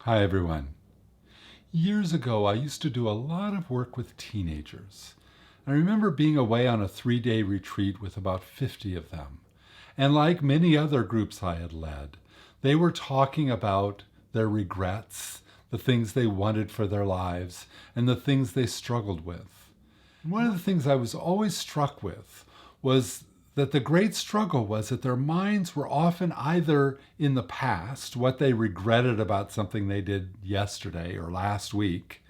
Hi everyone. Years ago, I used to do a lot of work with teenagers. I remember being away on a 3-day retreat with about 50 of them. And like many other groups I had led, they were talking about their regrets, the things they wanted for their lives, and the things they struggled with. And one of the things I was always struck with was that the great struggle was that their minds were often either in the past, what they regretted about something they did yesterday or last week,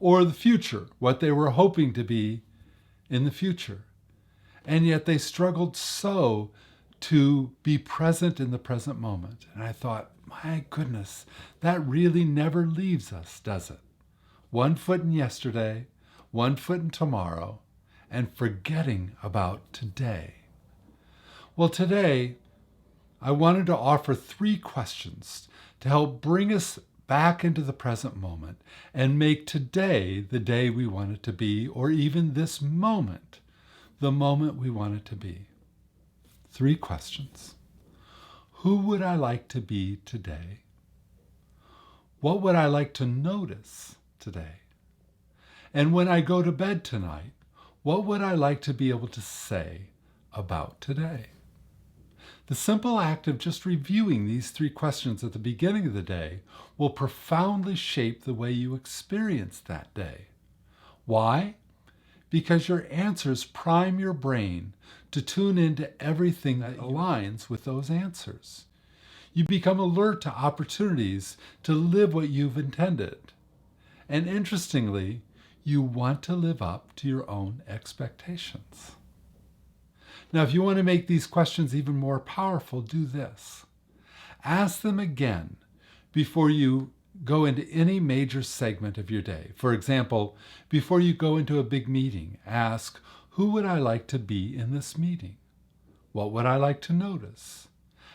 or the future, what they were hoping to be in the future. And yet they struggled so to be present in the present moment. And I thought, my goodness, that really never leaves us, does it? One foot in yesterday, one foot in tomorrow, and forgetting about today. Well, today, I wanted to offer 3 questions to help bring us back into the present moment and make today the day we want it to be, or even this moment, the moment we want it to be. 3 questions. Who would I like to be today? What would I like to notice today? And when I go to bed tonight, what would I like to be able to say about today? The simple act of just reviewing these 3 questions at the beginning of the day will profoundly shape the way you experience that day. Why? Because your answers prime your brain to tune into everything that aligns with those answers. You become alert to opportunities to live what you've intended. And interestingly, you want to live up to your own expectations. Now, if you want to make these questions even more powerful, do this. Ask them again before you go into any major segment of your day. For example, before you go into a big meeting, ask, who would I like to be in this meeting? What would I like to notice?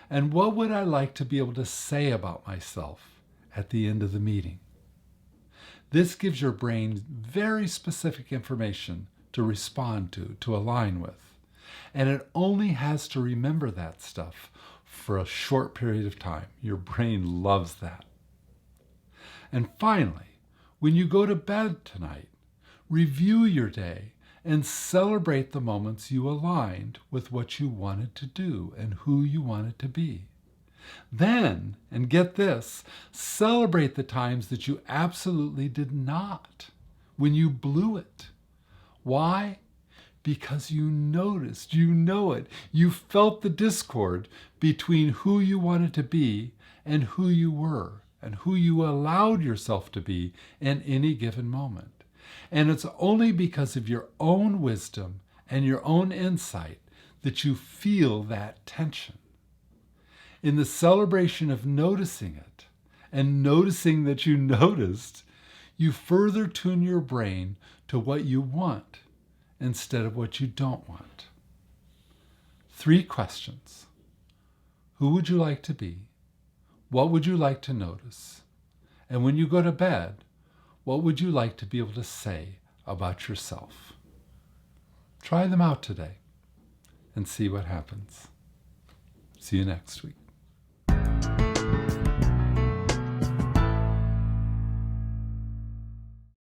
And what would I like to be able to say about myself at the end of the meeting? This gives your brain very specific information to respond to align with. And it only has to remember that stuff for a short period of time. Your brain loves that. And finally, when you go to bed tonight, review your day and celebrate the moments you aligned with what you wanted to do and who you wanted to be. Then, and get this, celebrate the times that you absolutely did not, when you blew it. Why? Because you noticed, you know it. You felt the discord between who you wanted to be and who you were, and who you allowed yourself to be in any given moment. And it's only because of your own wisdom and your own insight that you feel that tension. In the celebration of noticing it and noticing that you noticed, you further tune your brain to what you want instead of what you don't want. 3 questions. Who would you like to be? What would you like to notice? And when you go to bed, what would you like to be able to say about yourself? Try them out today and see what happens. See you next week.